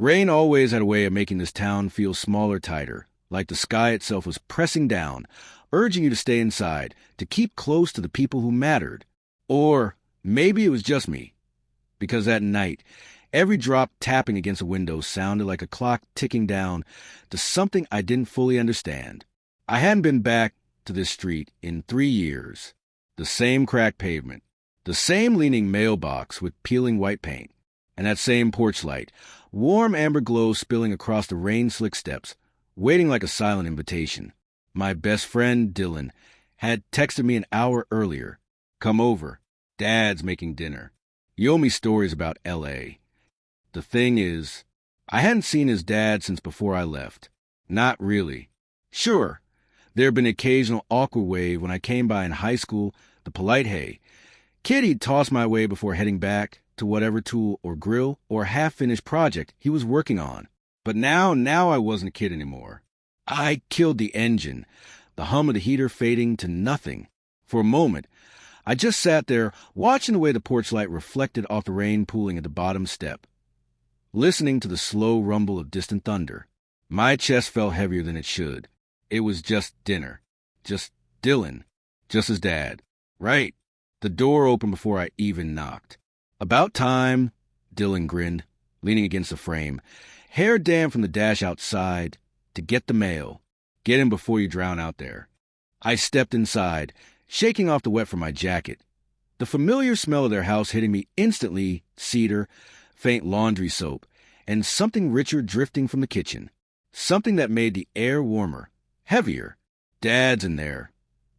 Rain always had a way of making this town feel smaller, tighter, like the sky itself was pressing down, urging you to stay inside, to keep close to the people who mattered. Or maybe it was just me, because at night, every drop tapping against a window sounded like a clock ticking down to something I didn't fully understand. I hadn't been back to this street in 3 years. The same cracked pavement, the same leaning mailbox with peeling white paint, and that same porch light, warm amber glow spilling across the rain-slick steps, waiting like a silent invitation. My best friend, Dylan, had texted me an hour earlier. Come over. Dad's making dinner. You owe me stories about L.A. The thing is, I hadn't seen his dad since before I left. Not really. Sure, there had been an occasional awkward wave when I came by in high school, the polite hey. Kid he'd toss my way before heading back to whatever tool or grill or half-finished project he was working on. But now I wasn't a kid anymore. I killed the engine, the hum of the heater fading to nothing. For a moment, I just sat there watching the way the porch light reflected off the rain pooling at the bottom step, listening to the slow rumble of distant thunder. My chest felt heavier than it should. It was just dinner. Just Dylan. Just his dad. Right. The door opened before I even knocked. About time, Dylan grinned, leaning against the frame, hair damp from the dash outside, to get the mail. Get in before you drown out there. I stepped inside, shaking off the wet from my jacket. The familiar smell of their house hitting me instantly, cedar, faint laundry soap, and something richer drifting from the kitchen. Something that made the air warmer, heavier. Dad's in there,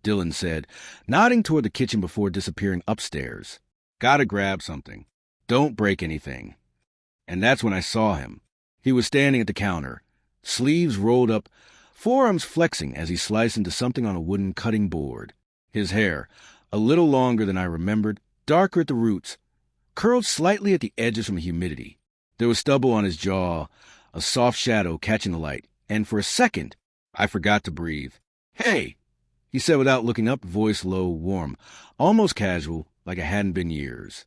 Dylan said, nodding toward the kitchen before disappearing upstairs. Gotta grab something. Don't break anything. And that's when I saw him. He was standing at the counter, sleeves rolled up, forearms flexing as he sliced into something on a wooden cutting board. His hair, a little longer than I remembered, darker at the roots, curled slightly at the edges from humidity. There was stubble on his jaw, a soft shadow catching the light, and for a second, I forgot to breathe. Hey, he said without looking up, voice low, warm, almost casual, like it hadn't been years.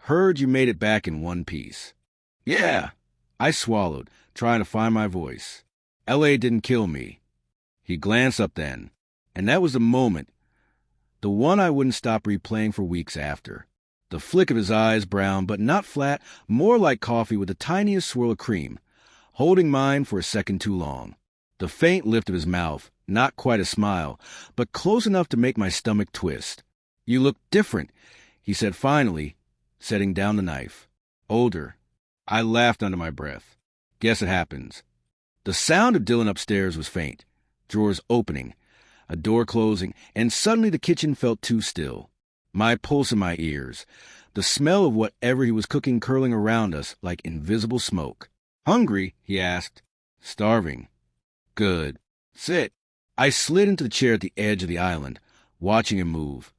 Heard you made it back in one piece. Yeah, I swallowed, trying to find my voice. L.A. didn't kill me. He glanced up then, and that was the moment, the one I wouldn't stop replaying for weeks after. The flick of his eyes, brown but not flat, more like coffee with the tiniest swirl of cream, holding mine for a second too long. The faint lift of his mouth, not quite a smile, but close enough to make my stomach twist. You look different, he said finally, setting down the knife. Older. I laughed under my breath. Guess it happens. The sound of Dylan upstairs was faint. Drawers opening, a door closing, and suddenly the kitchen felt too still. My pulse in my ears, the smell of whatever he was cooking curling around us like invisible smoke. Hungry? He asked. Starving. Good. Sit. I slid into the chair at the edge of the island, watching him move.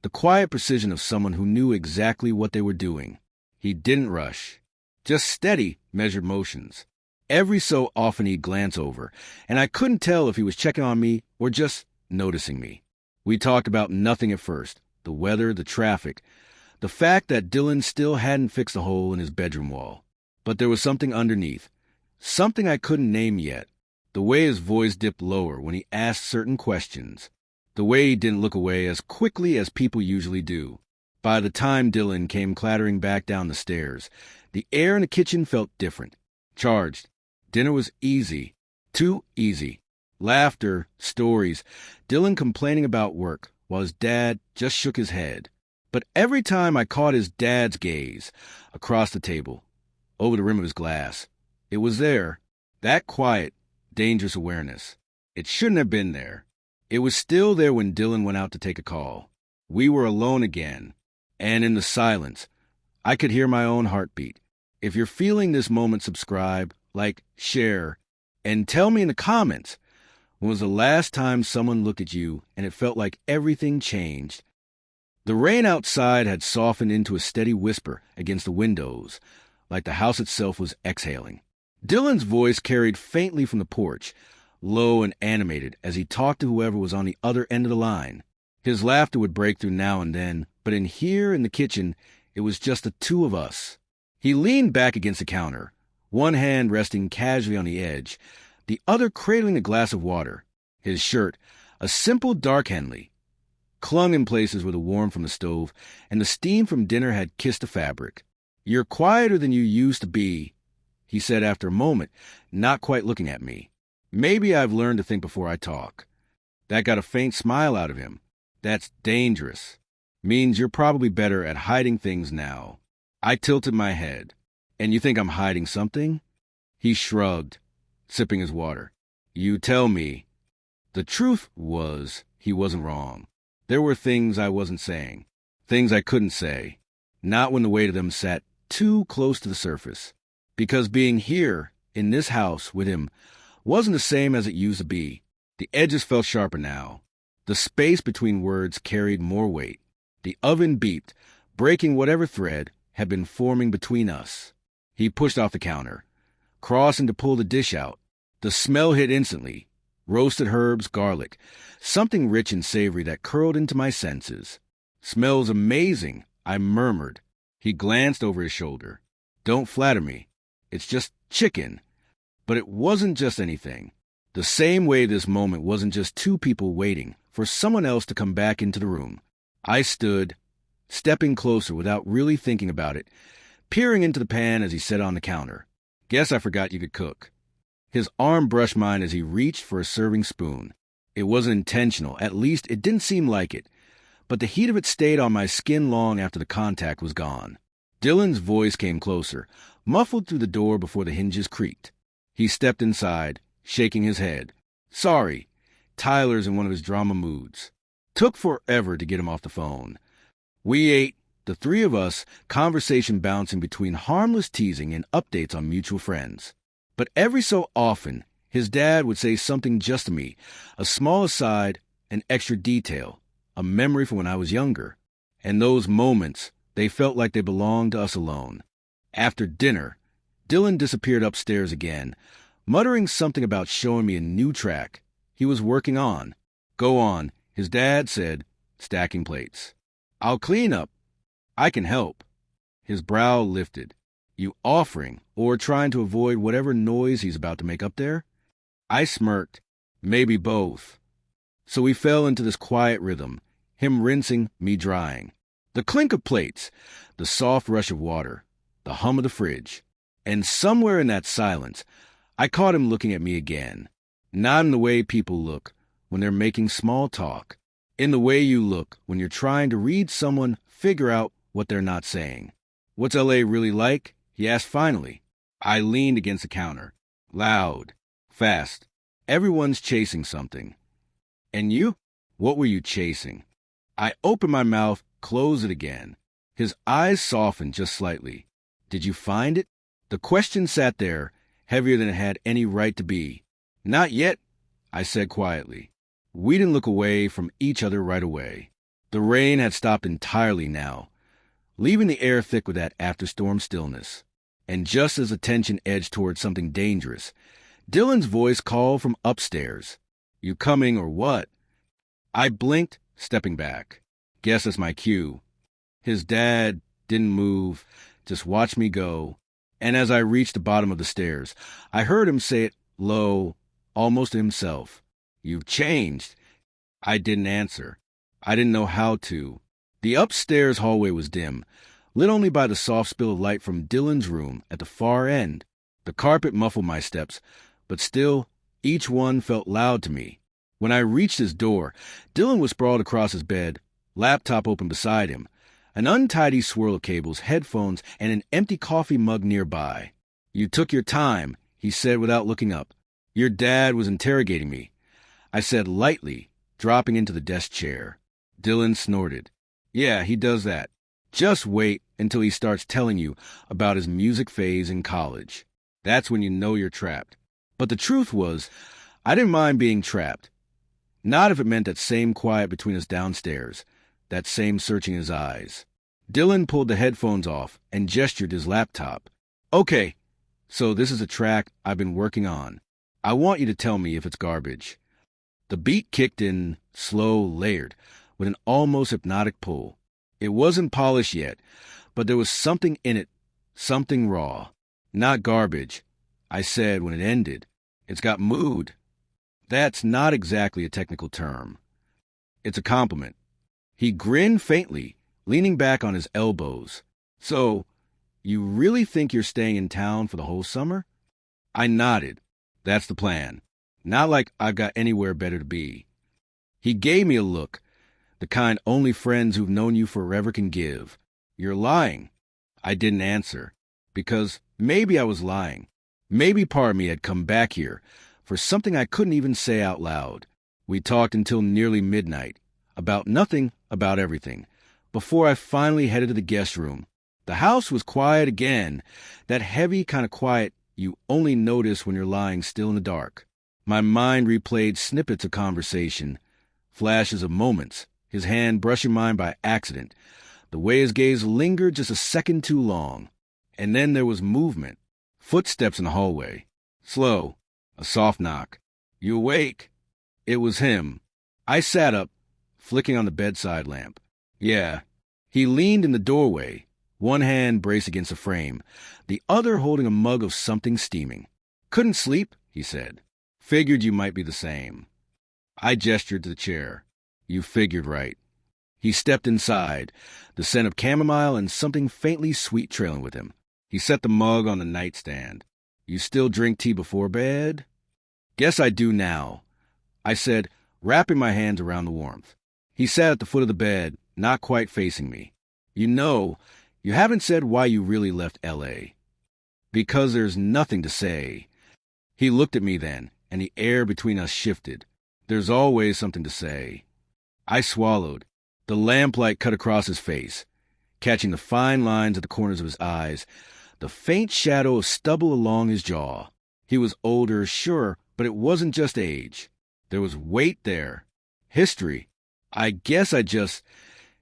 The quiet precision of someone who knew exactly what they were doing. He didn't rush. Just steady, measured motions. Every so often he'd glance over, and I couldn't tell if he was checking on me or just noticing me. We talked about nothing at first. The weather, the traffic, the fact that Dylan still hadn't fixed a hole in his bedroom wall. But there was something underneath, something I couldn't name yet. The way his voice dipped lower when he asked certain questions. The way he didn't look away as quickly as people usually do. By the time Dylan came clattering back down the stairs, the air in the kitchen felt different, charged. Dinner was easy, too easy. Laughter, stories, Dylan complaining about work, while his dad just shook his head. But every time I caught his dad's gaze, across the table, over the rim of his glass, it was there, that quiet, dangerous awareness. It shouldn't have been there. It was still there when Dylan went out to take a call. We were alone again, and in the silence, I could hear my own heartbeat. If you're feeling this moment, subscribe, like, share, and tell me in the comments, when was the last time someone looked at you and it felt like everything changed? The rain outside had softened into a steady whisper against the windows, like the house itself was exhaling. Dylan's voice carried faintly from the porch, low and animated as he talked to whoever was on the other end of the line. His laughter would break through now and then, but in here in the kitchen, it was just the two of us. He leaned back against the counter, one hand resting casually on the edge, the other cradling a glass of water. His shirt, a simple dark Henley, clung in places where the warmth from the stove and the steam from dinner had kissed the fabric. "You're quieter than you used to be," he said after a moment, not quite looking at me. "Maybe I've learned to think before I talk." That got a faint smile out of him. "That's dangerous. Means you're probably better at hiding things now." I tilted my head. "And you think I'm hiding something?" He shrugged, sipping his water. "You tell me." The truth was, he wasn't wrong. There were things I wasn't saying, things I couldn't say, not when the weight of them sat too close to the surface. Because being here, in this house, with him, wasn't the same as it used to be. The edges felt sharper now. The space between words carried more weight. The oven beeped, breaking whatever thread had been forming between us. He pushed off the counter, crossing to pull the dish out. The smell hit instantly. Roasted herbs, garlic, something rich and savory that curled into my senses. "Smells amazing," I murmured. He glanced over his shoulder. "Don't flatter me. It's just chicken." But it wasn't just anything. The same way this moment wasn't just two people waiting for someone else to come back into the room. I stood, stepping closer without really thinking about it, peering into the pan as he set on the counter. "Guess I forgot you could cook." His arm brushed mine as he reached for a serving spoon. It wasn't intentional, at least it didn't seem like it, but the heat of it stayed on my skin long after the contact was gone. Dylan's voice came closer, muffled through the door before the hinges creaked. He stepped inside, shaking his head. "Sorry, Tyler's in one of his drama moods. Took forever to get him off the phone." We ate, the three of us, conversation bouncing between harmless teasing and updates on mutual friends. But every so often, his dad would say something just to me, a small aside, an extra detail, a memory from when I was younger. And those moments, they felt like they belonged to us alone. After dinner, Dylan disappeared upstairs again, muttering something about showing me a new track he was working on. "Go on," his dad said, stacking plates. "I'll clean up. I can help." His brow lifted. "You offering, or trying to avoid whatever noise he's about to make up there?" I smirked. "Maybe both." So we fell into this quiet rhythm, him rinsing, me drying. The clink of plates, the soft rush of water, the hum of the fridge. And somewhere in that silence, I caught him looking at me again. Not in the way people look when they're making small talk. In the way you look when you're trying to read someone figure out what they're not saying. "What's L.A. really like?" he asked finally. I leaned against the counter. Loud. Fast. Everyone's chasing something. "And you? What were you chasing?" I opened my mouth, closed it again. His eyes softened just slightly. "Did you find it?" The question sat there, heavier than it had any right to be. "Not yet," I said quietly. We didn't look away from each other right away. The rain had stopped entirely now, leaving the air thick with that after-storm stillness. And just as the tension edged toward something dangerous, Dylan's voice called from upstairs. "You coming or what?" I blinked, stepping back. Guess that's my cue. His dad didn't move, just watched me go. And as I reached the bottom of the stairs, I heard him say it low, almost to himself. "You've changed." I didn't answer. I didn't know how to. The upstairs hallway was dim, lit only by the soft spill of light from Dylan's room at the far end. The carpet muffled my steps, but still, each one felt loud to me. When I reached his door, Dylan was sprawled across his bed, laptop open beside him, an untidy swirl of cables, headphones, and an empty coffee mug nearby. "You took your time," he said without looking up. "Your dad was interrogating me," I said lightly, dropping into the desk chair. Dylan snorted. "Yeah, he does that. Just wait until he starts telling you about his music phase in college. That's when you know you're trapped." But the truth was, I didn't mind being trapped. Not if it meant that same quiet between us downstairs, that same searching in his eyes. Dylan pulled the headphones off and gestured his laptop. "Okay, so this is a track I've been working on. I want you to tell me if it's garbage." The beat kicked in, slow, layered, with an almost hypnotic pull. It wasn't polished yet, but there was something in it, something raw. "Not garbage," I said when it ended. It's got mood. That's not exactly a technical term. It's a compliment. He grinned faintly, leaning back on his elbows. So, you really think you're staying in town for the whole summer? I nodded. That's the plan. Not like I've got anywhere better to be. He gave me a look, the kind only friends who've known you forever can give. You're lying. I didn't answer, because maybe I was lying. Maybe part of me had come back here for something I couldn't even say out loud. We talked until nearly midnight, about nothing, about everything, before I finally headed to the guest room. The house was quiet again, that heavy kind of quiet you only notice when you're lying still in the dark. My mind replayed snippets of conversation, flashes of moments, his hand brushing mine by accident, the way his gaze lingered just a second too long. And then there was movement, footsteps in the hallway. Slow, a soft knock. You awake? It was him. I sat up, flicking on the bedside lamp. Yeah. He leaned in the doorway, one hand braced against a frame, the other holding a mug of something steaming. Couldn't sleep, he said. Figured you might be the same. I gestured to the chair. You figured right. He stepped inside, the scent of chamomile and something faintly sweet trailing with him. He set the mug on the nightstand. You still drink tea before bed? Guess I do now, I said, wrapping my hands around the warmth. He sat at the foot of the bed, not quite facing me. You haven't said why you really left L.A. Because there's nothing to say. He looked at me then, and the air between us shifted. There's always something to say. I swallowed. The lamplight cut across his face, catching the fine lines at the corners of his eyes, the faint shadow of stubble along his jaw. He was older, sure, but it wasn't just age. There was weight there. History. I guess I just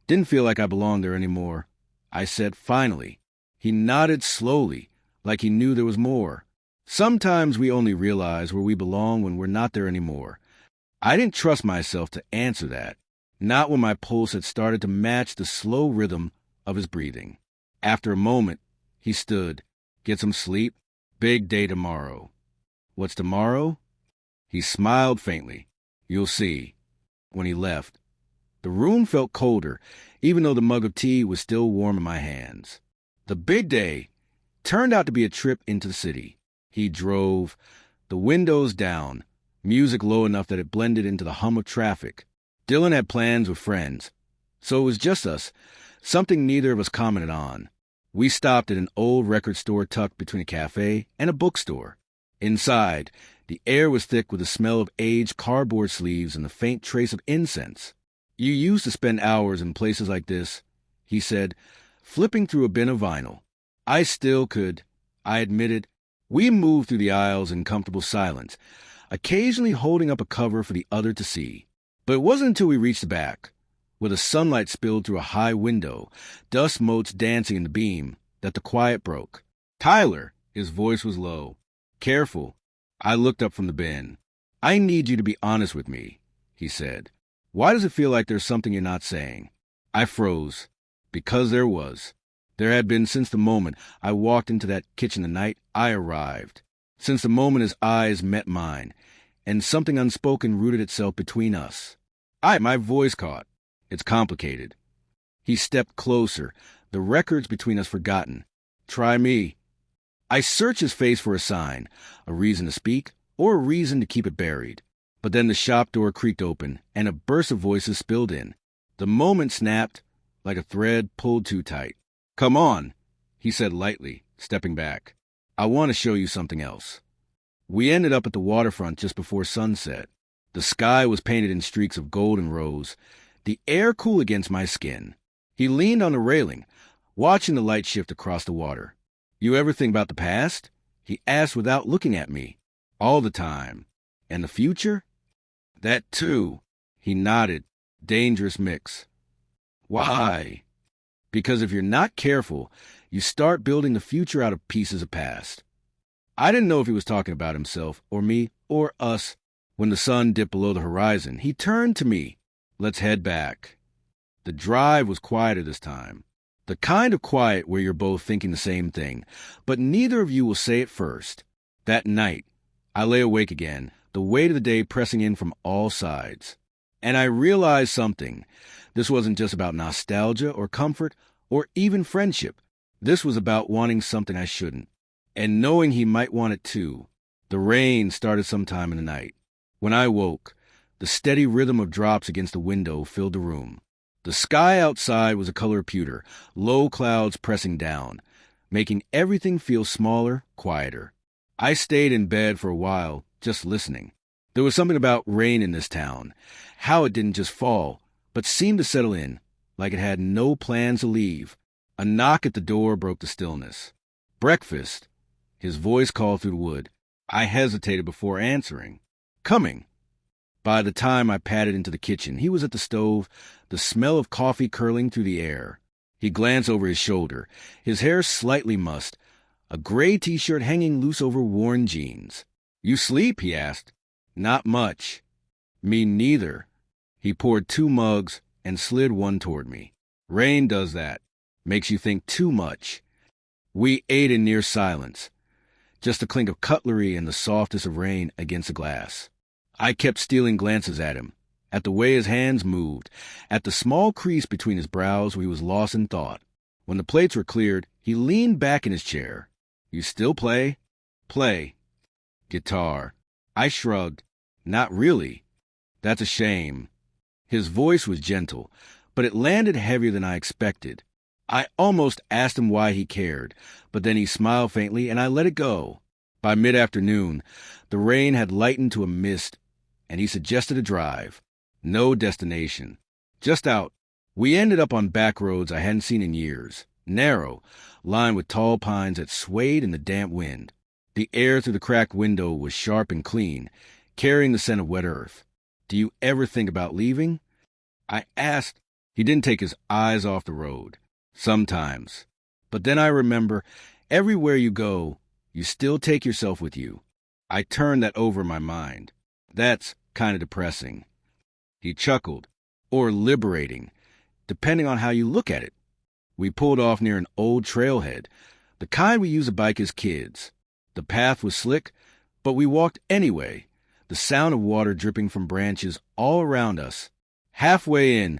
didn't feel like I belonged there anymore. I said finally. He nodded slowly, like he knew there was more. Sometimes we only realize where we belong when we're not there anymore. I didn't trust myself to answer that, not when my pulse had started to match the slow rhythm of his breathing. After a moment, he stood. Get some sleep? Big day tomorrow. What's tomorrow? He smiled faintly. You'll see. When he left, the room felt colder, even though the mug of tea was still warm in my hands. The big day turned out to be a trip into the city. He drove, the windows down, music low enough that it blended into the hum of traffic. Dylan had plans with friends, so it was just us, something neither of us commented on. We stopped at an old record store tucked between a cafe and a bookstore. Inside, the air was thick with the smell of aged cardboard sleeves and the faint trace of incense. You used to spend hours in places like this, he said, flipping through a bin of vinyl. I still could, I admitted. We moved through the aisles in comfortable silence, occasionally holding up a cover for the other to see. But it wasn't until we reached the back, where the sunlight spilled through a high window, dust motes dancing in the beam, that the quiet broke. Tyler, his voice was low. Careful. I looked up from the bin. I need you to be honest with me, he said. Why does it feel like there's something you're not saying? I froze. Because there was. There had been since the moment I walked into that kitchen the night I arrived. Since the moment his eyes met mine, and something unspoken rooted itself between us. My voice caught. It's complicated. He stepped closer, the records between us forgotten. Try me. I searched his face for a sign, a reason to speak, or a reason to keep it buried. But then the shop door creaked open, and a burst of voices spilled in. The moment snapped, like a thread pulled too tight. Come on, he said lightly, stepping back. I want to show you something else. We ended up at the waterfront just before sunset. The sky was painted in streaks of gold and rose, the air cool against my skin. He leaned on the railing, watching the light shift across the water. You ever think about the past? He asked without looking at me. All the time. And the future? That too. He nodded. Dangerous mix. Why? Because if you're not careful, you start building the future out of pieces of past. I didn't know if he was talking about himself, or me, or us. When the sun dipped below the horizon, he turned to me. Let's head back. The drive was quieter this time. The kind of quiet where you're both thinking the same thing, but neither of you will say it first. That night, I lay awake again, the weight of the day pressing in from all sides. And I realized something. This wasn't just about nostalgia or comfort or even friendship. This was about wanting something I shouldn't, and knowing he might want it too. The rain started sometime in the night. When I woke, the steady rhythm of drops against the window filled the room. The sky outside was a color of pewter, low clouds pressing down, making everything feel smaller, quieter. I stayed in bed for a while, just listening. There was something about rain in this town, how it didn't just fall, but seemed to settle in, like it had no plans to leave. A knock at the door broke the stillness. "Breakfast," his voice called through the wood. I hesitated before answering. "Coming." By the time I padded into the kitchen, he was at the stove, the smell of coffee curling through the air. He glanced over his shoulder, his hair slightly mussed, a gray t-shirt hanging loose over worn jeans. "You sleep?" he asked. "Not much." "Me neither." He poured 2 mugs and slid one toward me. "Rain does that. Makes you think too much." We ate in near silence, just the clink of cutlery and the softness of rain against the glass. I kept stealing glances at him, at the way his hands moved, at the small crease between his brows where he was lost in thought. When the plates were cleared, he leaned back in his chair. "You still play?" "Play." "Guitar." I shrugged. "Not really." "That's a shame." His voice was gentle, but it landed heavier than I expected. I almost asked him why he cared, but then he smiled faintly and I let it go. By mid-afternoon, the rain had lightened to a mist, and he suggested a drive. No destination. Just out. We ended up on back roads I hadn't seen in years, narrow, lined with tall pines that swayed in the damp wind. The air through the cracked window was sharp and clean, carrying the scent of wet earth. "Do you ever think about leaving?" I asked. He didn't take his eyes off the road. "Sometimes. But then I remember, everywhere you go, you still take yourself with you." I turned that over in my mind. "That's kind of depressing." He chuckled. "Or liberating, depending on how you look at it." We pulled off near an old trailhead, the kind we used to bike as kids. The path was slick, but we walked anyway, the sound of water dripping from branches all around us. Halfway in,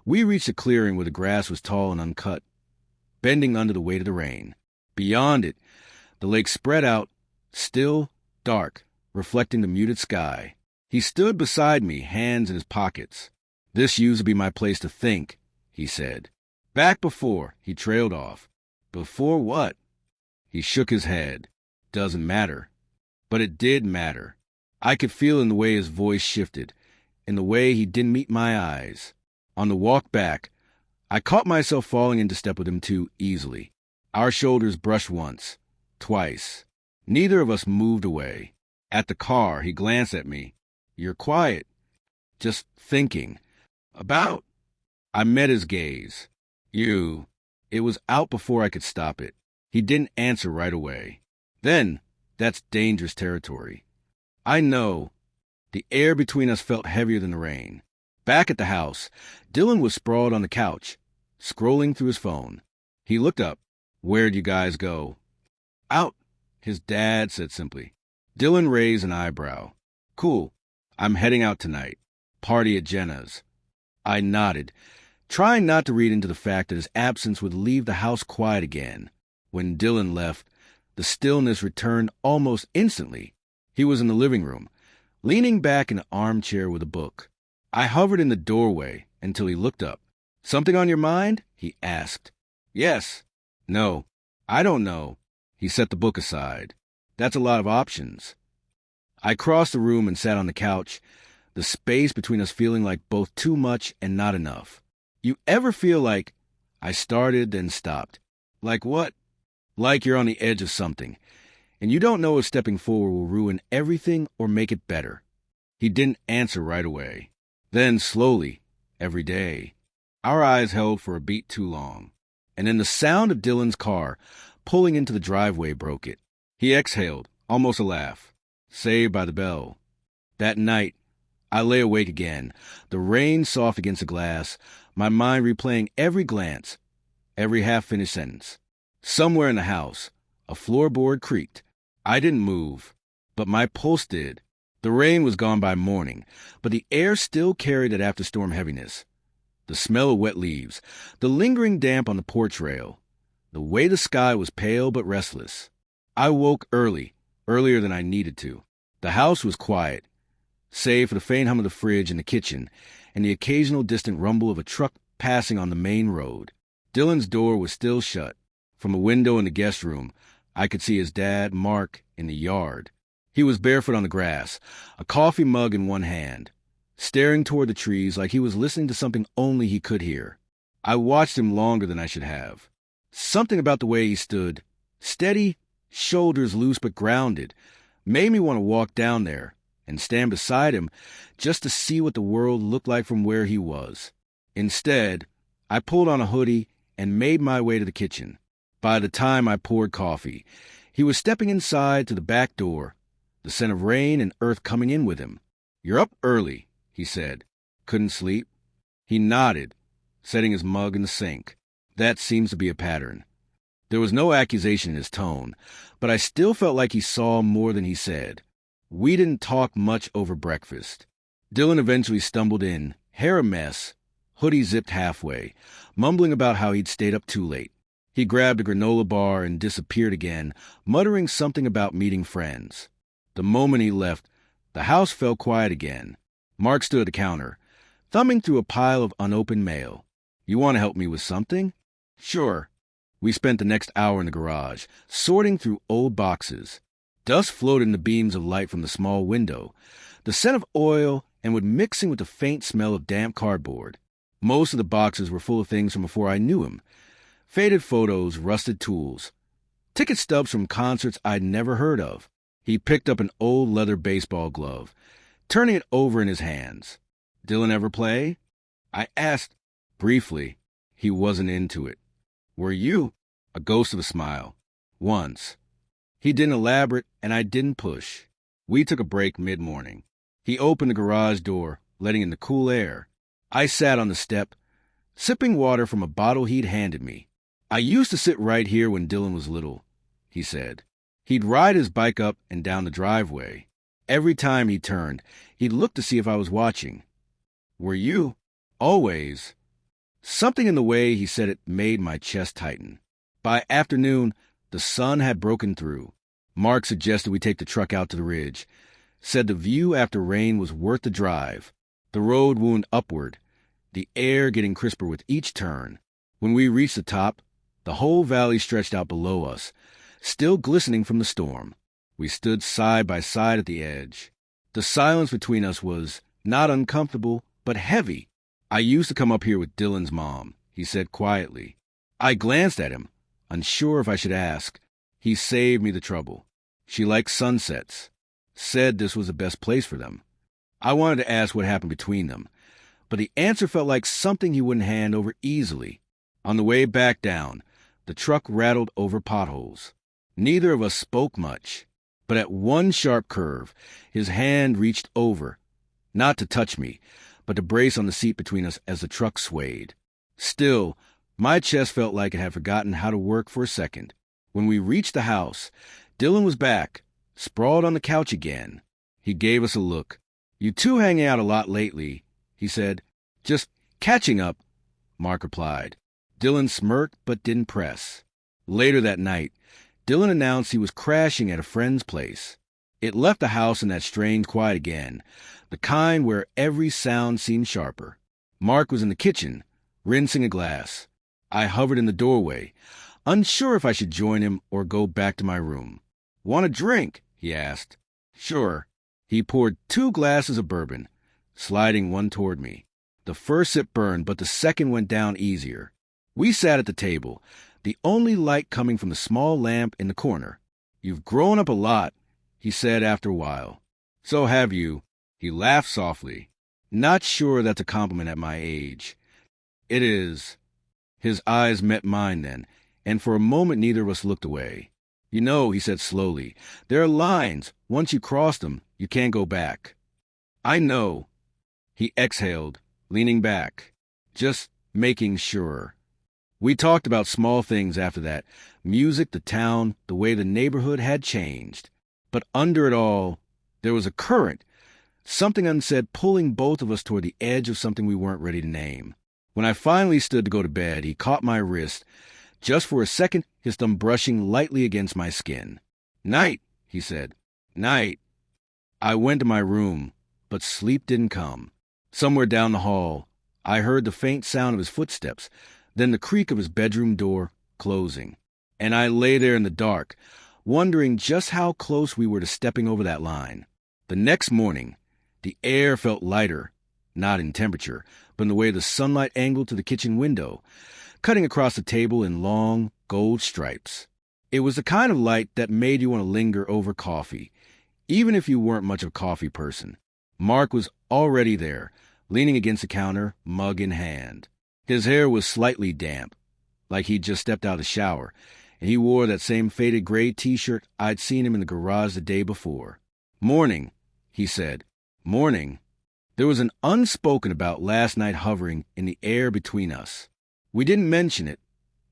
we reached a clearing where the grass was tall and uncut, bending under the weight of the rain. Beyond it, the lake spread out, still, dark, reflecting the muted sky. He stood beside me, hands in his pockets. "This used to be my place to think," he said. "Back before," he trailed off. "Before what?" He shook his head. "Doesn't matter." But it did matter. I could feel in the way his voice shifted, in the way he didn't meet my eyes. On the walk back, I caught myself falling into step with him too easily. Our shoulders brushed once, twice. Neither of us moved away. At the car, he glanced at me. "You're quiet." "Just thinking." "About?" I met his gaze. "You." It was out before I could stop it. He didn't answer right away. "Then, that's dangerous territory." "I know." The air between us felt heavier than the rain. Back at the house, Dylan was sprawled on the couch, scrolling through his phone. He looked up. "Where'd you guys go?" "Out," his dad said simply. Dylan raised an eyebrow. "Cool. I'm heading out tonight. Party at Jenna's." I nodded, trying not to read into the fact that his absence would leave the house quiet again. When Dylan left, the stillness returned almost instantly. He was in the living room, leaning back in an armchair with a book. I hovered in the doorway until he looked up. "Something on your mind?" he asked. "Yes." "No. I don't know." He set the book aside. "That's a lot of options." I crossed the room and sat on the couch, the space between us feeling like both too much and not enough. "You ever feel like—" I started, then stopped. "Like what?" "Like you're on the edge of something, and you don't know if stepping forward will ruin everything or make it better." He didn't answer right away. Then, slowly, every day. Our eyes held for a beat too long. And then the sound of Dylan's car pulling into the driveway broke it. He exhaled, almost a laugh. Saved by the bell. That night, I lay awake again, the rain soft against the glass, my mind replaying every glance, every half-finished sentence. Somewhere in the house, a floorboard creaked. I didn't move, but my pulse did. The rain was gone by morning, but the air still carried that after-storm heaviness. The smell of wet leaves, the lingering damp on the porch rail, the way the sky was pale but restless. I woke early, earlier than I needed to. The house was quiet, save for the faint hum of the fridge in the kitchen and the occasional distant rumble of a truck passing on the main road. Dylan's door was still shut. From a window in the guest room, I could see his dad, Mark, in the yard. He was barefoot on the grass, a coffee mug in one hand, staring toward the trees like he was listening to something only he could hear. I watched him longer than I should have. Something about the way he stood, steady, shoulders loose but grounded, made me want to walk down there and stand beside him just to see what the world looked like from where he was. Instead, I pulled on a hoodie and made my way to the kitchen. By the time I poured coffee, he was stepping inside to the back door, the scent of rain and earth coming in with him. "You're up early," he said. "Couldn't sleep?" He nodded, setting his mug in the sink. That seems to be a pattern. There was no accusation in his tone, but I still felt like he saw more than he said. We didn't talk much over breakfast. Dylan eventually stumbled in, hair a mess, hoodie zipped halfway, mumbling about how he'd stayed up too late. He grabbed a granola bar and disappeared again, muttering something about meeting friends. The moment he left, the house fell quiet again. Mark stood at the counter, thumbing through a pile of unopened mail. "You want to help me with something?" "Sure." We spent the next hour in the garage, sorting through old boxes. Dust floated in the beams of light from the small window, the scent of oil and wood mixing with the faint smell of damp cardboard. Most of the boxes were full of things from before I knew him. Faded photos, rusted tools, ticket stubs from concerts I'd never heard of. He picked up an old leather baseball glove, turning it over in his hands. "Dylan ever play?" I asked, briefly. He wasn't into it. "Were you?" A ghost of a smile. "Once." He didn't elaborate, and I didn't push. We took a break mid-morning. He opened the garage door, letting in the cool air. I sat on the step, sipping water from a bottle he'd handed me. "I used to sit right here when Dylan was little," he said. He'd ride his bike up and down the driveway. Every time he turned, he'd look to see if I was watching. "Were you?" "Always." Something in the way he said it made my chest tighten. By afternoon, the sun had broken through. Mark suggested we take the truck out to the ridge, said the view after rain was worth the drive. The road wound upward, the air getting crisper with each turn. When we reached the top, the whole valley stretched out below us, still glistening from the storm. We stood side by side at the edge. The silence between us was not uncomfortable, but heavy. "I used to come up here with Dylan's mom," he said quietly. I glanced at him, unsure if I should ask. He saved me the trouble. She liked sunsets. Said this was the best place for them. I wanted to ask what happened between them, but the answer felt like something he wouldn't hand over easily. On the way back down, the truck rattled over potholes. Neither of us spoke much, but at one sharp curve, his hand reached over, not to touch me, but to brace on the seat between us as the truck swayed. Still, my chest felt like it had forgotten how to work for a second. When we reached the house, Dylan was back, sprawled on the couch again. He gave us a look. "You two hanging out a lot lately," he said. "Just catching up," Mark replied. Dylan smirked but didn't press. Later that night, Dylan announced he was crashing at a friend's place. It left the house in that strange quiet again, the kind where every sound seemed sharper. Mark was in the kitchen, rinsing a glass. I hovered in the doorway, unsure if I should join him or go back to my room. "Want a drink?" he asked. "Sure." He poured 2 glasses of bourbon, sliding one toward me. The first sip burned, but the second went down easier. We sat at the table, the only light coming from the small lamp in the corner. "You've grown up a lot," he said after a while. "So have you." He laughed softly. "Not sure that's a compliment at my age." "It is." His eyes met mine then, and for a moment neither of us looked away. "You know," he said slowly, "there are lines. Once you cross them, you can't go back." "I know." He exhaled, leaning back, just making sure. We talked about small things after that, music, the town, the way the neighborhood had changed. But under it all, there was a current, something unsaid pulling both of us toward the edge of something we weren't ready to name. When I finally stood to go to bed, he caught my wrist. Just for a second, his thumb brushing lightly against my skin. "Night," he said. "Night." I went to my room, but sleep didn't come. Somewhere down the hall, I heard the faint sound of his footsteps, then the creak of his bedroom door closing. And I lay there in the dark, wondering just how close we were to stepping over that line. The next morning, the air felt lighter, not in temperature, but in the way the sunlight angled to the kitchen window, cutting across the table in long, gold stripes. It was the kind of light that made you want to linger over coffee, even if you weren't much of a coffee person. Mark was already there, leaning against the counter, mug in hand. His hair was slightly damp, like he'd just stepped out of the shower, and he wore that same faded gray T-shirt I'd seen him in the garage the day before. "Morning," he said. "Morning." There was an unspoken about last night hovering in the air between us. We didn't mention it.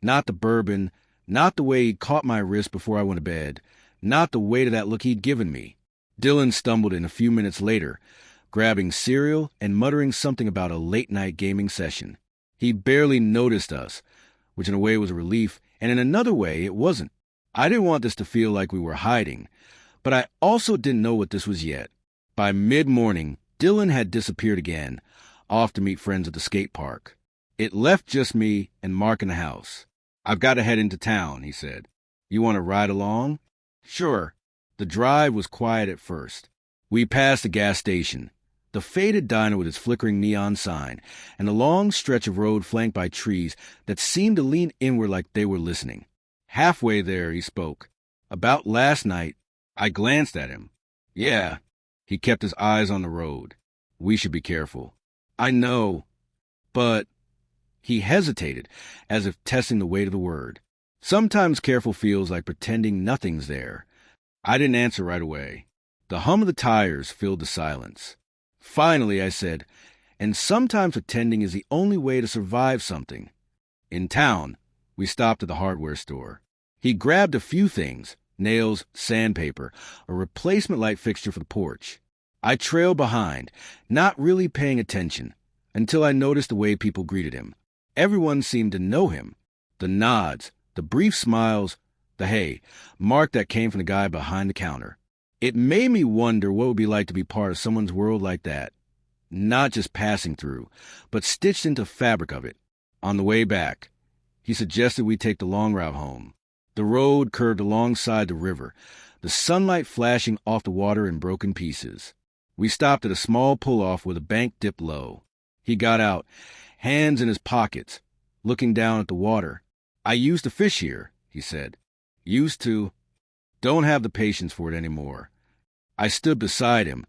Not the bourbon, not the way he'd caught my wrist before I went to bed, not the weight of that look he'd given me. Dylan stumbled in a few minutes later, grabbing cereal and muttering something about a late-night gaming session. He barely noticed us, which in a way was a relief, and in another way it wasn't. I didn't want this to feel like we were hiding, but I also didn't know what this was yet. By mid-morning, Dylan had disappeared again, off to meet friends at the skate park. It left just me and Mark in the house. "I've got to head into town," he said. "You want to ride along?" "Sure." The drive was quiet at first. We passed the gas station, the faded diner with its flickering neon sign, and a long stretch of road flanked by trees that seemed to lean inward like they were listening. Halfway there, he spoke. "About last night." I glanced at him. "Yeah." He kept his eyes on the road. "We should be careful." "I know, but..." He hesitated, as if testing the weight of the word. Sometimes careful feels like pretending nothing's there. I didn't answer right away. The hum of the tires filled the silence. Finally, I said, "And sometimes pretending is the only way to survive something." In town, we stopped at the hardware store. He grabbed a few things: nails, sandpaper, a replacement light fixture for the porch. I trailed behind, not really paying attention, until I noticed the way people greeted him. Everyone seemed to know him. The nods, the brief smiles, the "hey" mark that came from the guy behind the counter. It made me wonder what it would be like to be part of someone's world like that. Not just passing through, but stitched into the fabric of it. On the way back, he suggested we take the long route home. The road curved alongside the river, the sunlight flashing off the water in broken pieces. We stopped at a small pull-off where the bank dipped low. He got out, hands in his pockets, looking down at the water. "I used to fish here," he said. "Used to. Don't have the patience for it anymore." I stood beside him,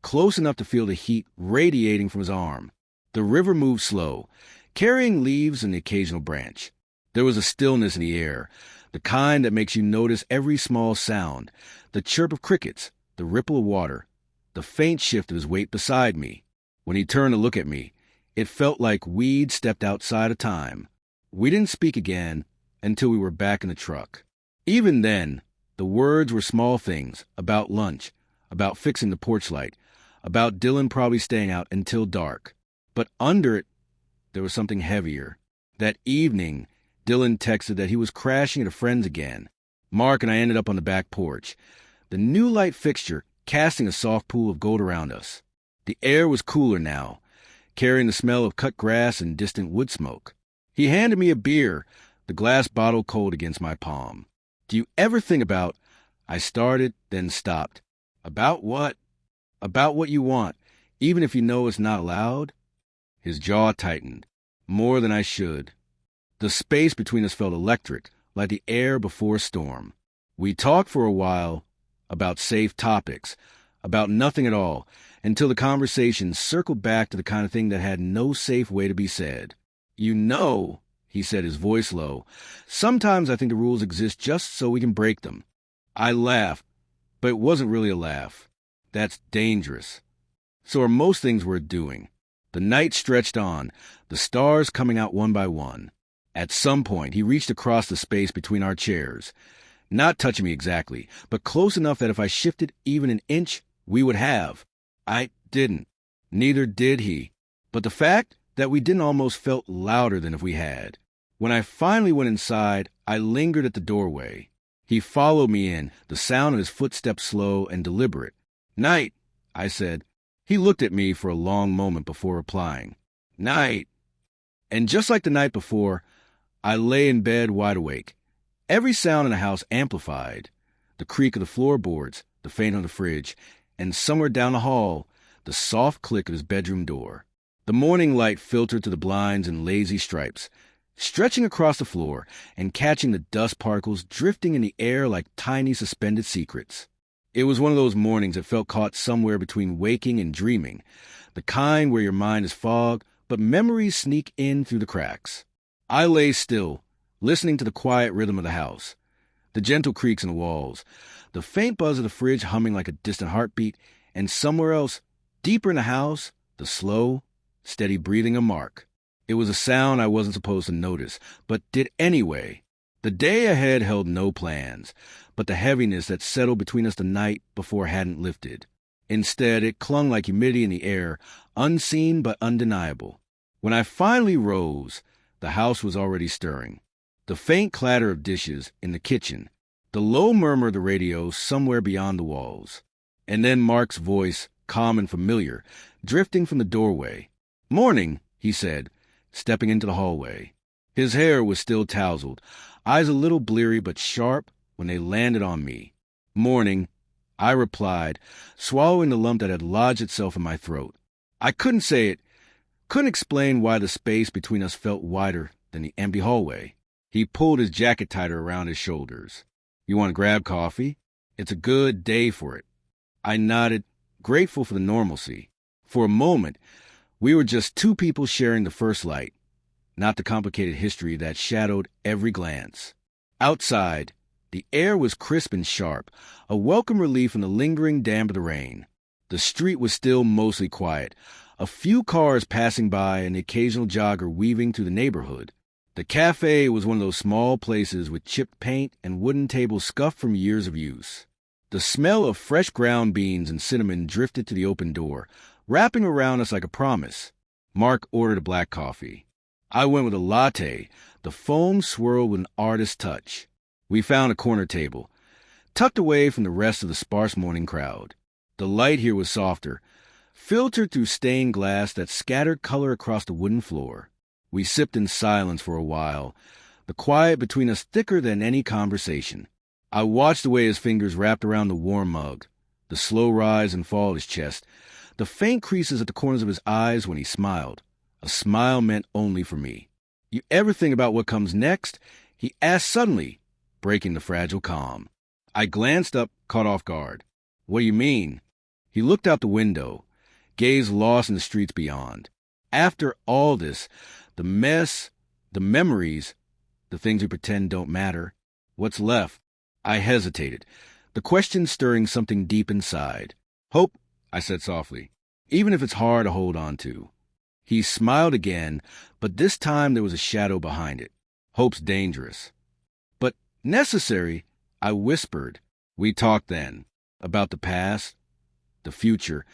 close enough to feel the heat radiating from his arm. The river moved slow, carrying leaves and the occasional branch. There was a stillness in the air, the kind that makes you notice every small sound, the chirp of crickets, the ripple of water, the faint shift of his weight beside me. When he turned to look at me, it felt like we'd stepped outside of time. We didn't speak again until we were back in the truck. Even then, the words were small things, about lunch, about fixing the porch light, about Dylan probably staying out until dark. But under it, there was something heavier. That evening, Dylan texted that he was crashing at a friend's again. Mark and I ended up on the back porch, the new light fixture casting a soft pool of gold around us. The air was cooler now, carrying the smell of cut grass and distant wood smoke. He handed me a beer, the glass bottle cold against my palm. "Do you ever think about..." I started, then stopped. "About what?" "About what you want, even if you know it's not allowed?" His jaw tightened, more than I should. The space between us felt electric, like the air before a storm. We talked for a while about safe topics, about nothing at all, until the conversation circled back to the kind of thing that had no safe way to be said. "You know," he said, his voice low, "sometimes I think the rules exist just so we can break them." I laughed, but it wasn't really a laugh. That's dangerous. So are most things worth doing. The night stretched on, the stars coming out one by one. At some point, he reached across the space between our chairs, Not touching me exactly, but close enough that if I shifted even an inch, we would have. I didn't. Neither did he. But the fact that we didn't almost felt louder than if we had. When I finally went inside, I lingered at the doorway. He followed me in, the sound of his footsteps slow and deliberate. "Night," I said. He looked at me for a long moment before replying. "Night." And just like the night before, I lay in bed wide awake. Every sound in the house amplified. The creak of the floorboards, the faint of the fridge, and somewhere down the hall, the soft click of his bedroom door. The morning light filtered through the blinds in lazy stripes, stretching across the floor and catching the dust particles drifting in the air like tiny suspended secrets. It was one of those mornings that felt caught somewhere between waking and dreaming, the kind where your mind is fogged, but memories sneak in through the cracks. I lay still, listening to the quiet rhythm of the house, the gentle creaks in the walls, the faint buzz of the fridge humming like a distant heartbeat, and somewhere else, deeper in the house, the slow, steady breathing of Mark. It was a sound I wasn't supposed to notice, but did anyway. The day ahead held no plans, but the heaviness that settled between us the night before hadn't lifted. Instead, it clung like humidity in the air, unseen but undeniable. When I finally rose, the house was already stirring. The faint clatter of dishes in the kitchen, the low murmur of the radio somewhere beyond the walls. And then Mark's voice, calm and familiar, drifting from the doorway. "Morning," he said, stepping into the hallway. His hair was still tousled, eyes a little bleary but sharp when they landed on me. "Morning," I replied, swallowing the lump that had lodged itself in my throat. I couldn't say it, couldn't explain why the space between us felt wider than the empty hallway. He pulled his jacket tighter around his shoulders. "You want to grab coffee? It's a good day for it." I nodded, grateful for the normalcy. For a moment, we were just two people sharing the first light, not the complicated history that shadowed every glance. Outside, the air was crisp and sharp, a welcome relief from the lingering damp of the rain. The street was still mostly quiet, a few cars passing by and the occasional jogger weaving through the neighborhood. The cafe was one of those small places with chipped paint and wooden tables scuffed from years of use. The smell of fresh ground beans and cinnamon drifted to the open door, wrapping around us like a promise. Mark ordered a black coffee. I went with a latte, the foam swirled with an artist's touch. We found a corner table, tucked away from the rest of the sparse morning crowd. The light here was softer, filtered through stained glass that scattered color across the wooden floor. We sipped in silence for a while, the quiet between us thicker than any conversation. I watched the way his fingers wrapped around the warm mug, the slow rise and fall of his chest, the faint creases at the corners of his eyes when he smiled. A smile meant only for me. "You ever think about what comes next?" he asked suddenly, breaking the fragile calm. I glanced up, caught off guard. "What do you mean?" He looked out the window, gaze lost in the streets beyond. After all this, the mess, the memories, the things we pretend don't matter, what's left? I hesitated, the question stirring something deep inside. "Hope," I said softly, "even if it's hard to hold on to." He smiled again, but this time there was a shadow behind it. "Hope's dangerous." "But necessary," I whispered. We talked then, about the past, the future,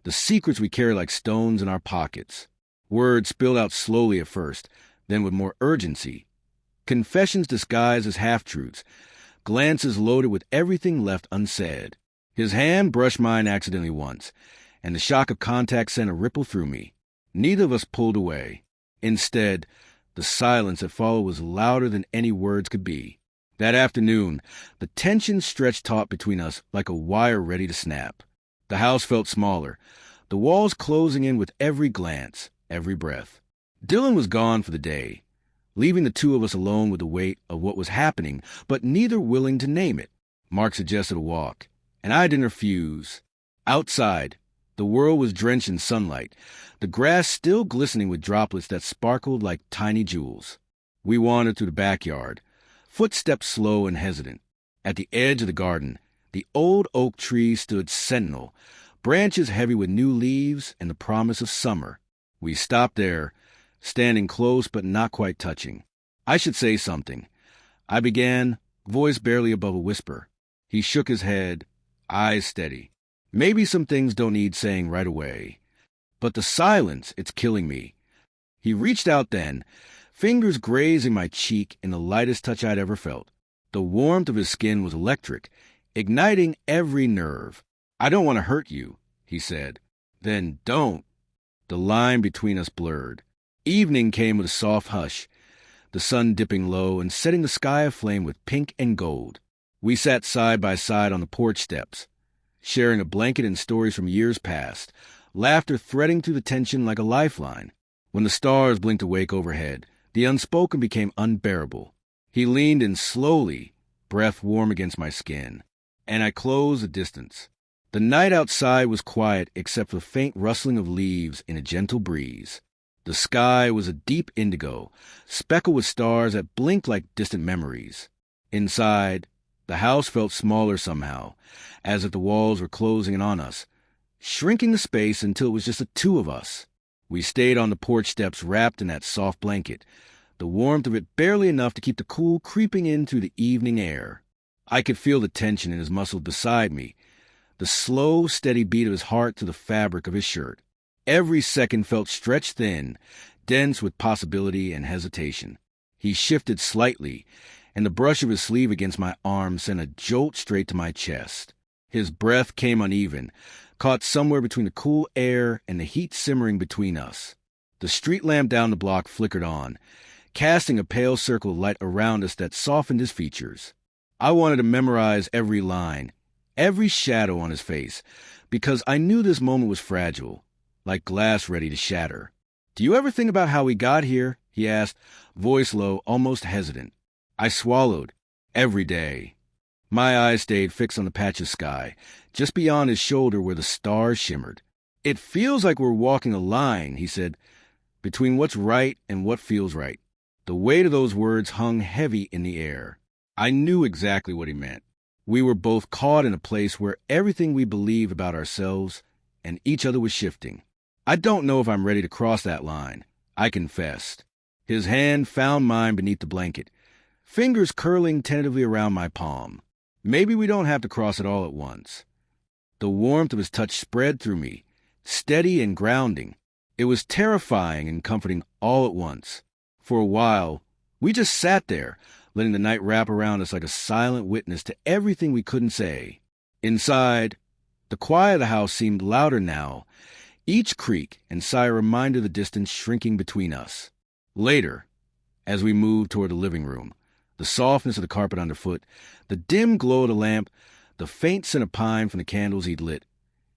the secrets we carry like stones in our pockets. Words spilled out slowly at first, then with more urgency. Confessions disguised as half-truths, glances loaded with everything left unsaid. His hand brushed mine accidentally once, and the shock of contact sent a ripple through me. Neither of us pulled away. Instead, the silence that followed was louder than any words could be. That afternoon, the tension stretched taut between us like a wire ready to snap. The house felt smaller, the walls closing in with every glance, every breath. Dylan was gone for the day, leaving the two of us alone with the weight of what was happening, but neither willing to name it. Mark suggested a walk, and I didn't refuse. Outside, the world was drenched in sunlight, the grass still glistening with droplets that sparkled like tiny jewels. We wandered through the backyard, footsteps slow and hesitant. At the edge of the garden, the old oak tree stood sentinel, branches heavy with new leaves and the promise of summer. We stopped there, standing close but not quite touching. "I should say something," I began, voice barely above a whisper. He shook his head, eyes steady. Maybe some things don't need saying right away. But the silence, it's killing me. He reached out then, fingers grazing my cheek in the lightest touch I'd ever felt. The warmth of his skin was electric, igniting every nerve. I don't want to hurt you, he said. Then don't. The line between us blurred. Evening came with a soft hush, the sun dipping low and setting the sky aflame with pink and gold. We sat side by side on the porch steps, sharing a blanket and stories from years past, laughter threading through the tension like a lifeline. When the stars blinked awake overhead, the unspoken became unbearable. He leaned in slowly, breath warm against my skin, and I closed the distance. The night outside was quiet except for the faint rustling of leaves in a gentle breeze. The sky was a deep indigo, speckled with stars that blinked like distant memories. Inside, the house felt smaller somehow, as if the walls were closing in on us, shrinking the space until it was just the two of us. We stayed on the porch steps wrapped in that soft blanket, the warmth of it barely enough to keep the cool creeping in through the evening air. I could feel the tension in his muscles beside me, the slow, steady beat of his heart through the fabric of his shirt. Every second felt stretched thin, dense with possibility and hesitation. He shifted slightly, and the brush of his sleeve against my arm sent a jolt straight to my chest. His breath came uneven, caught somewhere between the cool air and the heat simmering between us. The street lamp down the block flickered on, casting a pale circle of light around us that softened his features. I wanted to memorize every line, every shadow on his face, because I knew this moment was fragile, like glass ready to shatter. "Do you ever think about how we got here?" he asked, voice low, almost hesitant. I swallowed. Every day. My eyes stayed fixed on the patch of sky, just beyond his shoulder where the stars shimmered. "It feels like we're walking a line," he said, "between what's right and what feels right." The weight of those words hung heavy in the air. I knew exactly what he meant. We were both caught in a place where everything we believe about ourselves and each other was shifting. "I don't know if I'm ready to cross that line," I confessed. His hand found mine beneath the blanket, fingers curling tentatively around my palm. "Maybe we don't have to cross it all at once." The warmth of his touch spread through me, steady and grounding. It was terrifying and comforting all at once. For a while, we just sat there, letting the night wrap around us like a silent witness to everything we couldn't say. Inside, the quiet of the house seemed louder now, each creak and sigh a reminder of the distance shrinking between us. Later, as we moved toward the living room, the softness of the carpet underfoot, the dim glow of the lamp, the faint scent of pine from the candles he'd lit,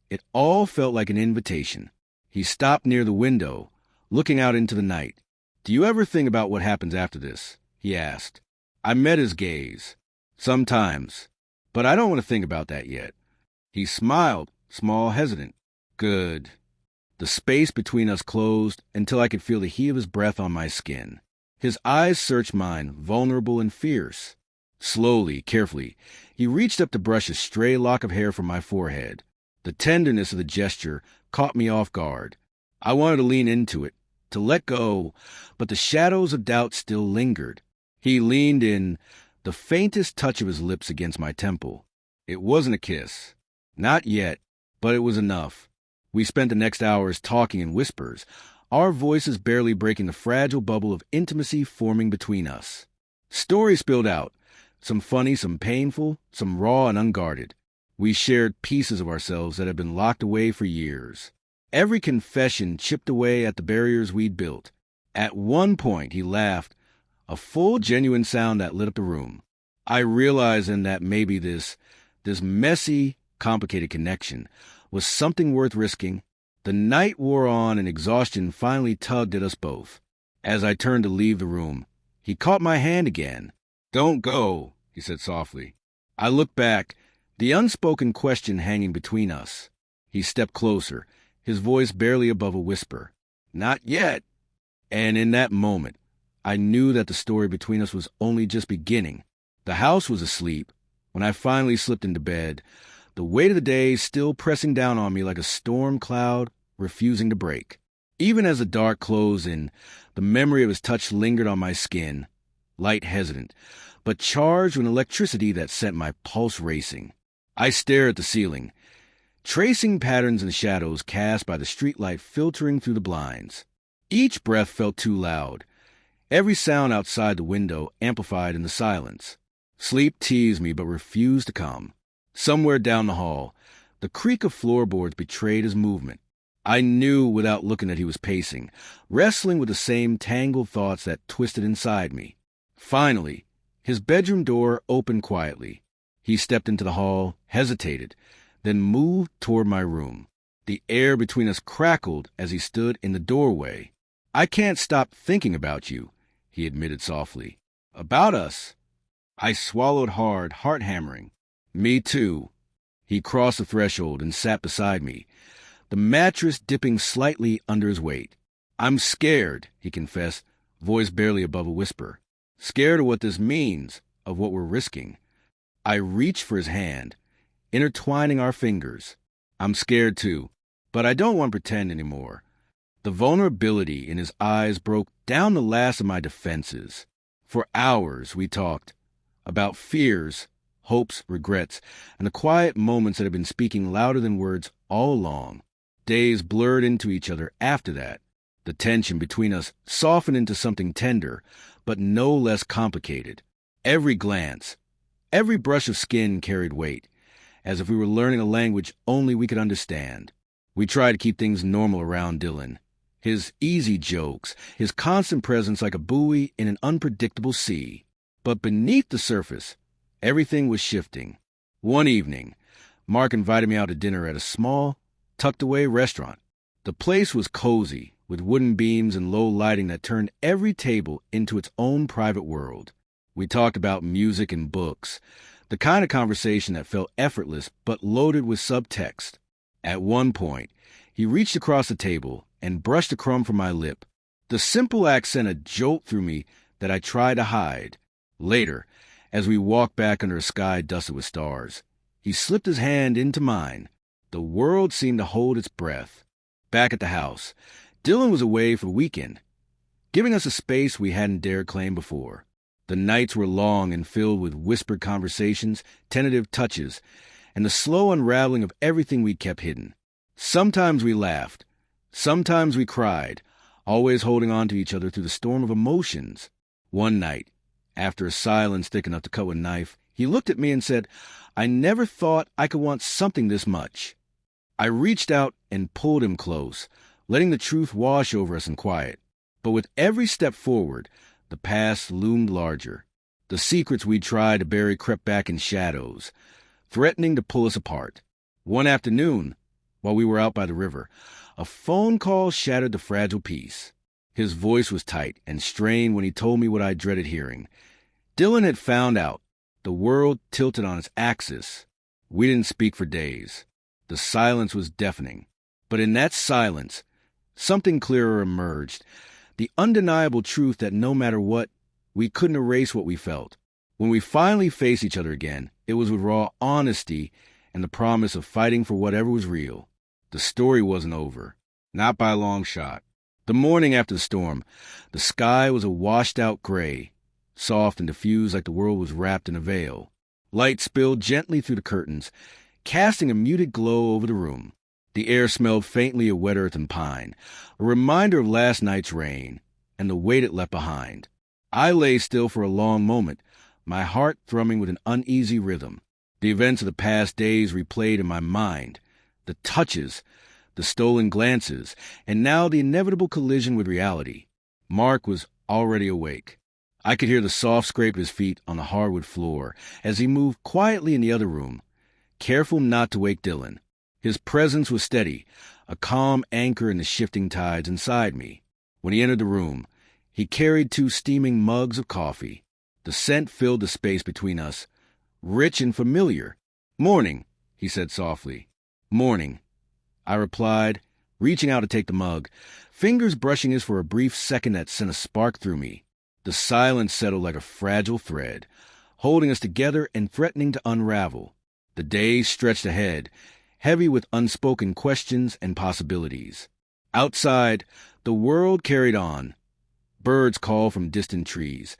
it all felt like an invitation. He stopped near the window, looking out into the night. "Do you ever think about what happens after this?" he asked. I met his gaze. "Sometimes, but I don't want to think about that yet." He smiled, small, hesitant. "Good." The space between us closed until I could feel the heat of his breath on my skin. His eyes searched mine, vulnerable and fierce. Slowly, carefully, he reached up to brush a stray lock of hair from my forehead. The tenderness of the gesture caught me off guard. I wanted to lean into it, to let go, but the shadows of doubt still lingered. He leaned in, the faintest touch of his lips against my temple. It wasn't a kiss. Not yet, but it was enough. We spent the next hours talking in whispers, our voices barely breaking the fragile bubble of intimacy forming between us. Stories spilled out, some funny, some painful, some raw and unguarded. We shared pieces of ourselves that had been locked away for years. Every confession chipped away at the barriers we'd built. At one point, he laughed, a full, genuine sound that lit up the room. I realized then that maybe this messy, complicated connection was something worth risking. The night wore on and exhaustion finally tugged at us both. As I turned to leave the room, he caught my hand again. "Don't go," he said softly. I looked back, the unspoken question hanging between us. He stepped closer, his voice barely above a whisper. "Not yet." And in that moment, I knew that the story between us was only just beginning. The house was asleep. When I finally slipped into bed, the weight of the day still pressing down on me like a storm cloud refusing to break. Even as the dark closed in, the memory of his touch lingered on my skin, light hesitant, but charged with electricity that sent my pulse racing. I stared at the ceiling, tracing patterns and shadows cast by the streetlight filtering through the blinds. Each breath felt too loud, every sound outside the window amplified in the silence. Sleep teased me but refused to come. Somewhere down the hall, the creak of floorboards betrayed his movement. I knew without looking that he was pacing, wrestling with the same tangled thoughts that twisted inside me. Finally, his bedroom door opened quietly. He stepped into the hall, hesitated, then moved toward my room. The air between us crackled as he stood in the doorway. "I can't stop thinking about you," he admitted softly. "About us?" I swallowed hard, heart hammering. "Me too." He crossed the threshold and sat beside me, the mattress dipping slightly under his weight. "I'm scared," he confessed, voice barely above a whisper. "Scared of what this means, of what we're risking." I reached for his hand, intertwining our fingers. "I'm scared too, but I don't want to pretend anymore." The vulnerability in his eyes broke down the last of my defenses. For hours we talked about fears, hopes, regrets, and the quiet moments that had been speaking louder than words all along. Days blurred into each other after that. The tension between us softened into something tender, but no less complicated. Every glance, every brush of skin carried weight, as if we were learning a language only we could understand. We tried to keep things normal around Dylan. His easy jokes, his constant presence like a buoy in an unpredictable sea. But beneath the surface, everything was shifting. One evening, Mark invited me out to dinner at a small, tucked-away restaurant. The place was cozy, with wooden beams and low lighting that turned every table into its own private world. We talked about music and books, the kind of conversation that felt effortless but loaded with subtext. At one point, he reached across the table and brushed a crumb from my lip. The simple act sent a jolt through me that I tried to hide. Later, as we walked back under a sky dusted with stars, he slipped his hand into mine. The world seemed to hold its breath. Back at the house, Dylan was away for the weekend, giving us a space we hadn't dared claim before. The nights were long and filled with whispered conversations, tentative touches, and the slow unraveling of everything we'd kept hidden. Sometimes we laughed. Sometimes we cried, always holding on to each other through the storm of emotions. One night, after a silence thick enough to cut with a knife, he looked at me and said, "I never thought I could want something this much." I reached out and pulled him close, letting the truth wash over us in quiet. But with every step forward, the past loomed larger. The secrets we tried to bury crept back in shadows, threatening to pull us apart. One afternoon, while we were out by the river, a phone call shattered the fragile peace. His voice was tight and strained when he told me what I dreaded hearing. Dylan had found out. The world tilted on its axis. We didn't speak for days. The silence was deafening. But in that silence, something clearer emerged. The undeniable truth that no matter what, we couldn't erase what we felt. When we finally faced each other again, it was with raw honesty and the promise of fighting for whatever was real. The story wasn't over. Not by a long shot. The morning after the storm, the sky was a washed-out gray, soft and diffused like the world was wrapped in a veil. Light spilled gently through the curtains, casting a muted glow over the room. The air smelled faintly of wet earth and pine, a reminder of last night's rain, and the weight it left behind. I lay still for a long moment, my heart thrumming with an uneasy rhythm. The events of the past days replayed in my mind, the touches, the stolen glances, and now the inevitable collision with reality. Mark was already awake. I could hear the soft scrape of his feet on the hardwood floor as he moved quietly in the other room, careful not to wake Dylan. His presence was steady, a calm anchor in the shifting tides inside me. When he entered the room, he carried 2 steaming mugs of coffee. The scent filled the space between us, rich and familiar. "Morning," he said softly. "Morning," I replied, reaching out to take the mug, fingers brushing his for a brief second that sent a spark through me. The silence settled like a fragile thread, holding us together and threatening to unravel. The days stretched ahead, heavy with unspoken questions and possibilities. Outside, the world carried on. Birds called from distant trees.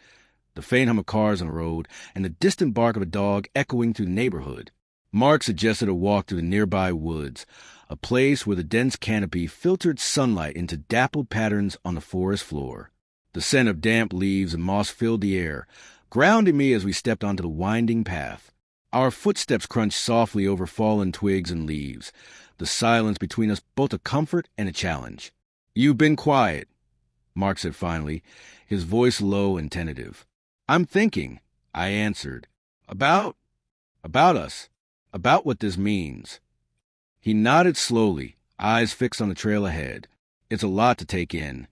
the faint hum of cars on the road, and the distant bark of a dog echoing through the neighborhood. Mark suggested a walk through the nearby woods, a place where the dense canopy filtered sunlight into dappled patterns on the forest floor. The scent of damp leaves and moss filled the air, grounding me as we stepped onto the winding path. Our footsteps crunched softly over fallen twigs and leaves, the silence between us both a comfort and a challenge. "You've been quiet," Mark said finally, his voice low and tentative. "I'm thinking," I answered. About us. About what this means." He nodded slowly, eyes fixed on the trail ahead. "It's a lot to take in."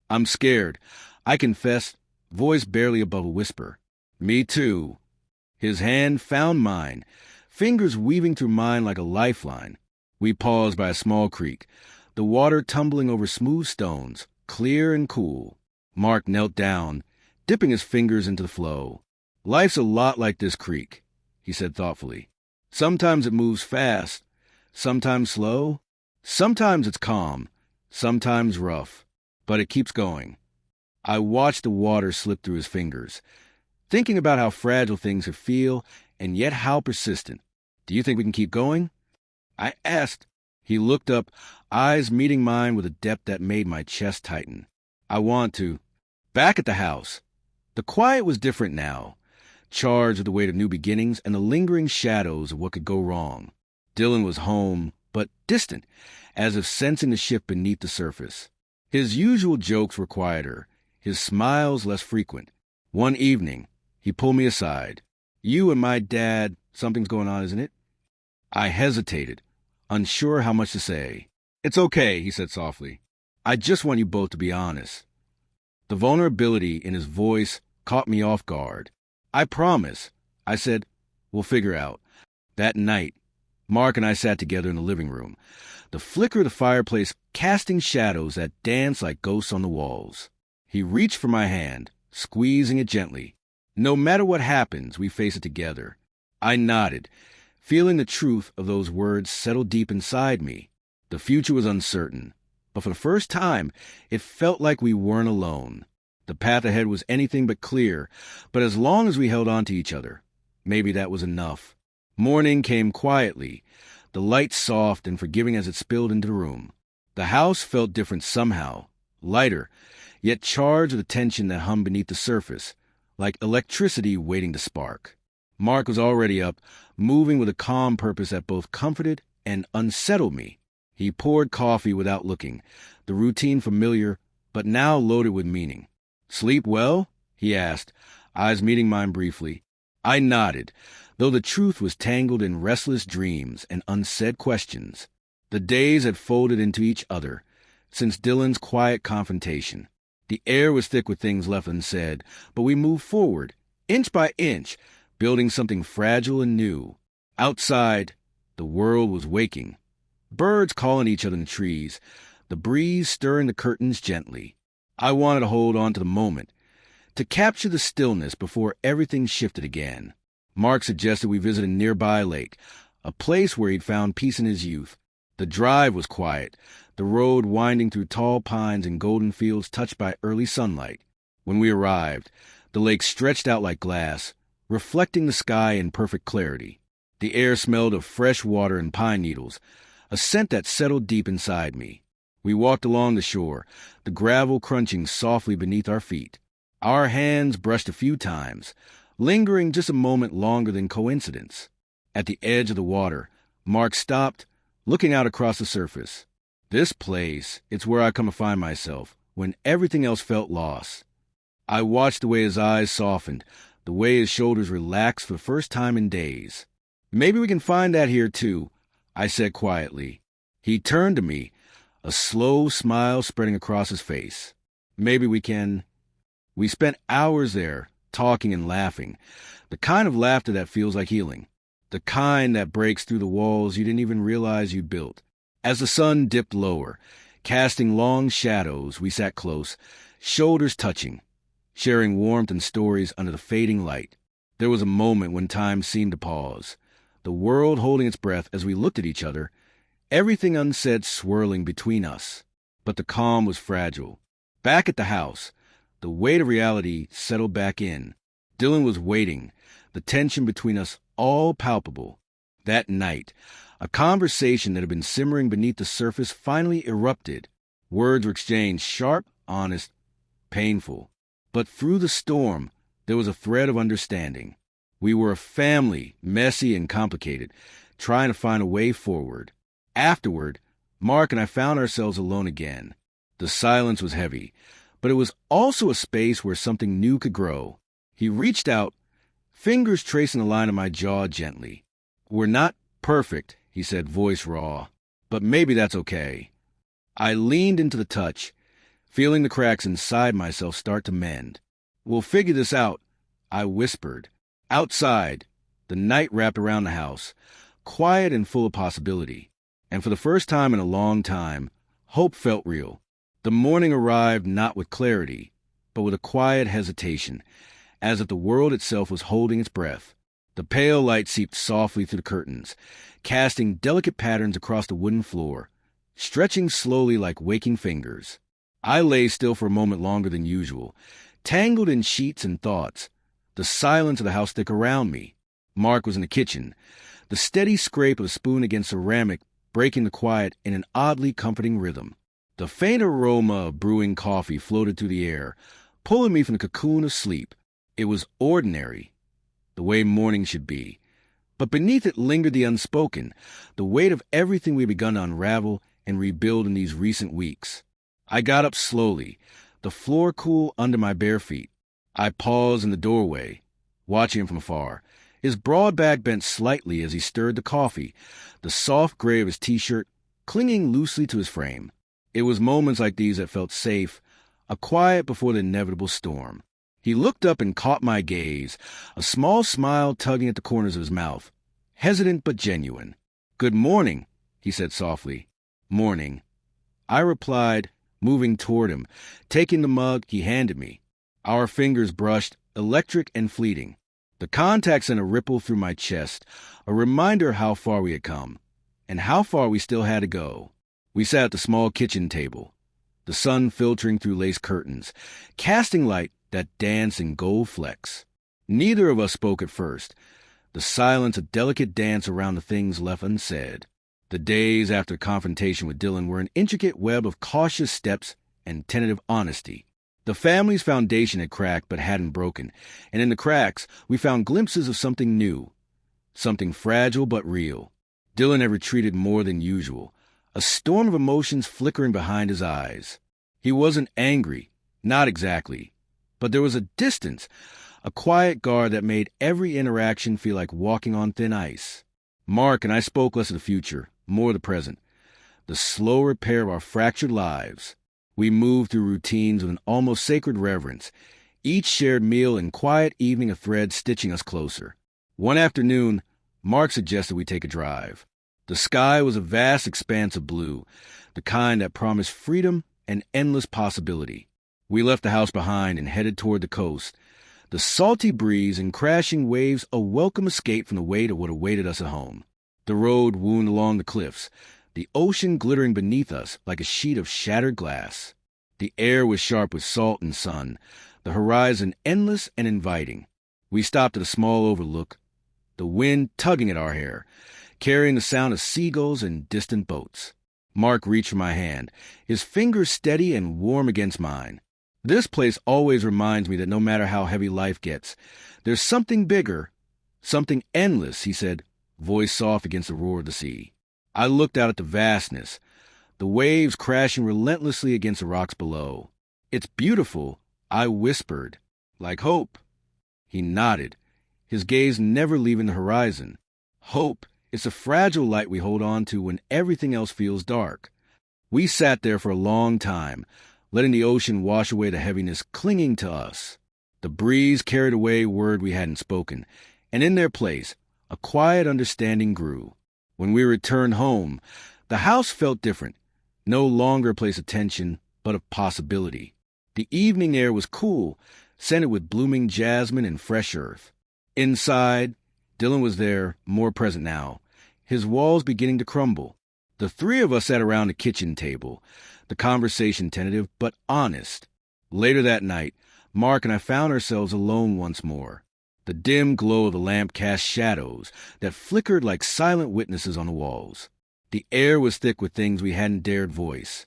"I'm scared," I confessed, voice barely above a whisper. "Me too." His hand found mine, fingers weaving through mine like a lifeline. We paused by a small creek, the water tumbling over smooth stones, clear and cool. Mark knelt down, dipping his fingers into the flow. "Life's a lot like this creek," he said thoughtfully. "Sometimes it moves fast, sometimes slow, sometimes it's calm, sometimes rough, but it keeps going." I watched the water slip through his fingers, thinking about how fragile things could feel and yet how persistent. "Do you think we can keep going?" I asked. He looked up, eyes meeting mine with a depth that made my chest tighten. "I want to." Back at the house, the quiet was different now, charged with the weight of new beginnings and the lingering shadows of what could go wrong. Dylan was home, but distant, as if sensing the shift beneath the surface. His usual jokes were quieter, his smiles less frequent. One evening, he pulled me aside. "You and my dad, something's going on, isn't it?" I hesitated, unsure how much to say. "It's okay," he said softly. "I just want you both to be honest." The vulnerability in his voice caught me off guard. "I promise," I said. "We'll figure out." That night, Mark and I sat together in the living room, the flicker of the fireplace casting shadows that danced like ghosts on the walls. He reached for my hand, squeezing it gently. "No matter what happens, we face it together." I nodded, feeling the truth of those words settle deep inside me. The future was uncertain, but for the first time, it felt like we weren't alone. The path ahead was anything but clear, but as long as we held on to each other, maybe that was enough. Morning came quietly, the light soft and forgiving as it spilled into the room. The house felt different somehow, lighter, yet charged with the tension that hummed beneath the surface, like electricity waiting to spark. Mark was already up, moving with a calm purpose that both comforted and unsettled me. He poured coffee without looking, the routine familiar, but now loaded with meaning. "Sleep well?" he asked, eyes meeting mine briefly. I nodded, though the truth was tangled in restless dreams and unsaid questions. The days had folded into each other, since Dylan's quiet confrontation. The air was thick with things left unsaid, but we moved forward, inch by inch, building something fragile and new. Outside, the world was waking. Birds calling each other in the trees, the breeze stirring the curtains gently. I wanted to hold on to the moment, to capture the stillness before everything shifted again. Mark suggested we visit a nearby lake, a place where he'd found peace in his youth. The drive was quiet, the road winding through tall pines and golden fields touched by early sunlight. When we arrived, the lake stretched out like glass, reflecting the sky in perfect clarity. The air smelled of fresh water and pine needles, a scent that settled deep inside me. We walked along the shore, the gravel crunching softly beneath our feet. Our hands brushed a few times, lingering just a moment longer than coincidence. At the edge of the water, Mark stopped, looking out across the surface. "This place, it's where I come to find myself, when everything else felt lost." I watched the way his eyes softened, the way his shoulders relaxed for the first time in days. "Maybe we can find that here, too," I said quietly. He turned to me, a slow smile spreading across his face. "Maybe we can." We spent hours there, talking and laughing, the kind of laughter that feels like healing, the kind that breaks through the walls you didn't even realize you'd built. As the sun dipped lower, casting long shadows, we sat close, shoulders touching, sharing warmth and stories under the fading light. There was a moment when time seemed to pause, the world holding its breath as we looked at each other, everything unsaid swirling between us. But the calm was fragile. Back at the house, The weight of reality settled back in. Dylan was waiting, the tension between us all palpable. That night, a conversation that had been simmering beneath the surface finally erupted. Words were exchanged, sharp, honest, painful. But through the storm, there was a thread of understanding. We were a family, messy and complicated, trying to find a way forward. Afterward, Mark and I found ourselves alone again. The silence was heavy, but it was also a space where something new could grow. He reached out, fingers tracing the line of my jaw gently. "We're not perfect," he said, voice raw, "but maybe that's okay." I leaned into the touch, feeling the cracks inside myself start to mend. "We'll figure this out," I whispered. Outside, the night wrapped around the house, quiet and full of possibility. And for the first time in a long time, hope felt real. The morning arrived not with clarity, but with a quiet hesitation, as if the world itself was holding its breath. The pale light seeped softly through the curtains, casting delicate patterns across the wooden floor, stretching slowly like waking fingers. I lay still for a moment longer than usual, tangled in sheets and thoughts. The silence of the house thick around me. Mark was in the kitchen, the steady scrape of a spoon against ceramic breaking the quiet in an oddly comforting rhythm. The faint aroma of brewing coffee floated through the air, pulling me from the cocoon of sleep. It was ordinary, the way morning should be. But beneath it lingered the unspoken, the weight of everything we had begun to unravel and rebuild in these recent weeks. I got up slowly, the floor cool under my bare feet. I paused in the doorway, watching him from afar. His broad back bent slightly as he stirred the coffee, the soft gray of his t-shirt clinging loosely to his frame. It was moments like these that felt safe, a quiet before the inevitable storm. He looked up and caught my gaze, a small smile tugging at the corners of his mouth, hesitant but genuine. "Good morning," he said softly. "Morning," I replied, moving toward him, taking the mug he handed me. Our fingers brushed, electric and fleeting. The contact sent a ripple through my chest, a reminder how far we had come, and how far we still had to go. We sat at the small kitchen table, the sun filtering through lace curtains, casting light that danced in gold flecks. Neither of us spoke at first, the silence a delicate dance around the things left unsaid. The days after confrontation with Dylan were an intricate web of cautious steps and tentative honesty. The family's foundation had cracked but hadn't broken, and in the cracks we found glimpses of something new, something fragile but real. Dylan had retreated more than usual, a storm of emotions flickering behind his eyes. He wasn't angry, not exactly, but there was a distance, a quiet guard that made every interaction feel like walking on thin ice. Mark and I spoke less of the future, more of the present, the slow repair of our fractured lives. We moved through routines with an almost sacred reverence, each shared meal and quiet evening a thread stitching us closer. One afternoon, Mark suggested we take a drive. The sky was a vast expanse of blue, the kind that promised freedom and endless possibility. We left the house behind and headed toward the coast, the salty breeze and crashing waves a welcome escape from the weight of what awaited us at home. The road wound along the cliffs, the ocean glittering beneath us like a sheet of shattered glass. The air was sharp with salt and sun, the horizon endless and inviting. We stopped at a small overlook, the wind tugging at our hair, carrying the sound of seagulls and distant boats. Mark reached for my hand, his fingers steady and warm against mine. "This place always reminds me that no matter how heavy life gets, there's something bigger, something endless," he said, voice soft against the roar of the sea. I looked out at the vastness, the waves crashing relentlessly against the rocks below. "It's beautiful," I whispered. "Like hope." He nodded, his gaze never leaving the horizon. Hope is a fragile light we hold on to when everything else feels dark. We sat there for a long time, letting the ocean wash away the heaviness clinging to us. The breeze carried away word we hadn't spoken, and in their place, a quiet understanding grew. When we returned home, the house felt different, no longer a place of tension, but of possibility. The evening air was cool, scented with blooming jasmine and fresh earth. Inside, Dylan was there, more present now, his walls beginning to crumble. The three of us sat around the kitchen table, the conversation tentative but honest. Later that night, Mark and I found ourselves alone once more. The dim glow of the lamp cast shadows that flickered like silent witnesses on the walls. The air was thick with things we hadn't dared voice.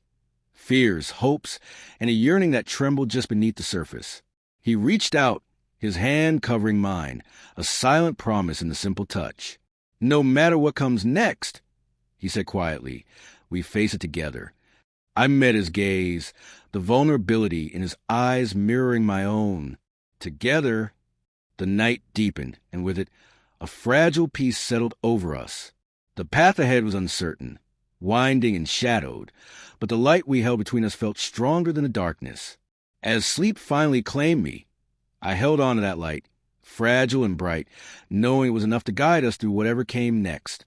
Fears, hopes, and a yearning that trembled just beneath the surface. He reached out, his hand covering mine, a silent promise in the simple touch. "No matter what comes next," he said quietly, "we face it together." I met his gaze, the vulnerability in his eyes mirroring my own. Together, the night deepened, and with it, a fragile peace settled over us. The path ahead was uncertain, winding and shadowed, but the light we held between us felt stronger than the darkness. As sleep finally claimed me, I held on to that light, fragile and bright, knowing it was enough to guide us through whatever came next.